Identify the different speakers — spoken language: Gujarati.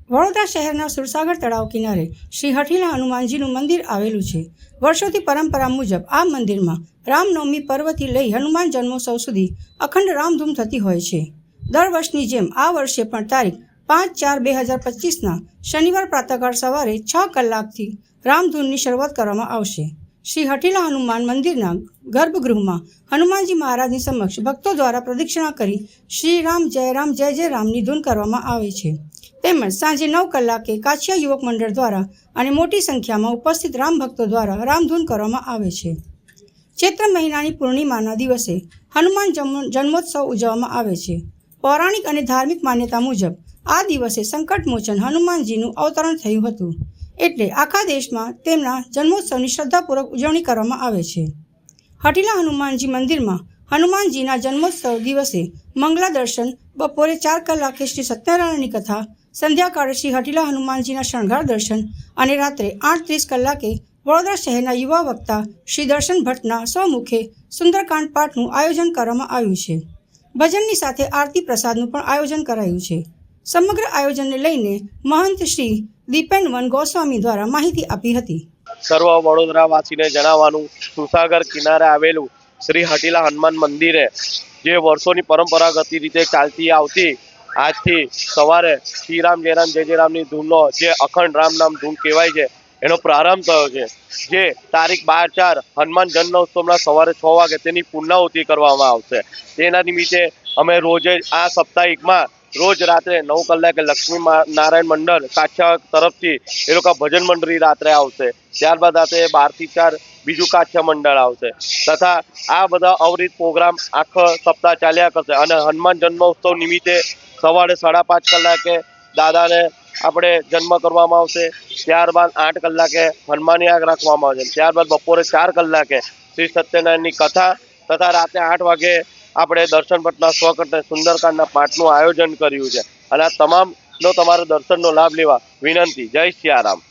Speaker 1: વડોદરા શહેરના સુરસાગર તળાવ કિનારે શ્રી હઠીલા હનુમાનજીનું મંદિર આવેલું છે। વર્ષોથી પરંપરા મુજબ આ મંદિરમાં રામનવમી પર્વથી લઈ હનુમાન જન્મોત્સવ સુધી અખંડ રામધૂમ થતી હોય છે। દર વર્ષની જેમ આ વર્ષે પણ તારીખ 5/4/2025ના શનિવાર પ્રાતઃકાળ સવારે 6 કલાકથી રામધૂનની શરૂઆત કરવામાં આવશે। શ્રી હઠીલા હનુમાન મંદિરના ગર્ભગૃહમાં હનુમાનજી મહારાજની સમક્ષ ભક્તો દ્વારા પ્રદક્ષિણા કરી શ્રી રામ જય જય રામની ધૂન કરવામાં આવે છે। તેમજ સાંજે 9 કલાકે કાછિયા યુવક મંડળ દ્વારા અને મોટી સંખ્યામાં ઉપસ્થિત રામ ભક્તો દ્વારા રામધૂન કરવામાં આવે છે। ચૈત્ર મહિનાની પૂર્ણિમાના દિવસે હનુમાન જન્મોત્સવ ઉજવવામાં આવે છે। પૌરાણિક અને ધાર્મિક માન્યતા મુજબ આ દિવસે સંકટમોચન હનુમાનજીનું અવતરણ થયું હતું, એટલે આખા દેશમાં તેમના જન્મોત્સવની શ્રદ્ધાપૂર્વક ઉજવણી કરવામાં આવે છે। હઠીલા હનુમાનજી મંદિરમાં હનુમાનજીના જન્મોત્સવ દિવસે મંગલા દર્શન, બપોરે 4 કલાકે શ્રી સત્યનારાયણની કથા, સંધ્યાકાળે શ્રી હઠીલા હનુમાનજીના શણગાર દર્શન અને રાત્રે 8:30 કલાકે વડોદરા શહેરના યુવા વક્તા શ્રી દર્શન ભટ્ટના સ્વમુખે સુંદરકાંડ પાઠનું આયોજન કરવામાં આવ્યું છે। ભજનની સાથે આરતી પ્રસાદનું પણ આયોજન કરાયું છે। સમગ્ર આયોજનને લઈને મહંત શ્રી દીપેનવન ગોસ્વામી દ્વારા માહિતી આપી હતી।
Speaker 2: સર્વ વડોદરાવાસીને જણાવવાનું, સુરસાગર કિનારે આવેલું શ્રી હઠીલા હનુમાન મંદિરે જે વર્ષોની પરંપરાગત રીતે ચાલતી આવતી આજથી સવારે શ્રી રામ જય રામની ધૂનનો જે અખંડ રામ નામ ધૂન કહેવાય છે એનો પ્રારંભ થયો છે। જે તારીખ 12/4 હનુમાન જન્મોત્સવના સવારે 6 વાગે તેની પૂર્ણાહુતિ કરવામાં આવશે। તેના નિમિત્તે અમે રોજે આ સાપ્તાહિકમાં રોજ રાત્રે 9 કલાકે લક્ષ્મી નારાયણ મંડળ કાછિયા તરફથી એ લોકો ભજન મંડળી રાત્રે આવશે। ત્યારબાદ રાત્રે 12 થી 4 બીજું કાછિયા મંડળ આવશે તથા આ બધા અવરિત પ્રોગ્રામ આખો સપ્તાહ ચાલ્યા કરશે। અને હનુમાન જન્મોત્સવ નિમિત્તે સવારે 5:30 કલાકે દાદાને આપણે જન્મ કરવામાં આવશે। ત્યારબાદ 8 કલાકે હનુમાન યાગ રાખવામાં આવશે। ત્યારબાદ બપોરે 4 કલાકે શ્રી સત્યનારાયણની કથા તથા રાત્રે 8 વાગે આપણે દર્શન ભટ્ટના સ્વકંઠે સુંદરકાંડના પાઠનું આયોજન કર્યું છે। અને આ તમામનો તમારા દર્શનનો લાભ લેવા વિનંતી। જય સિયારામ।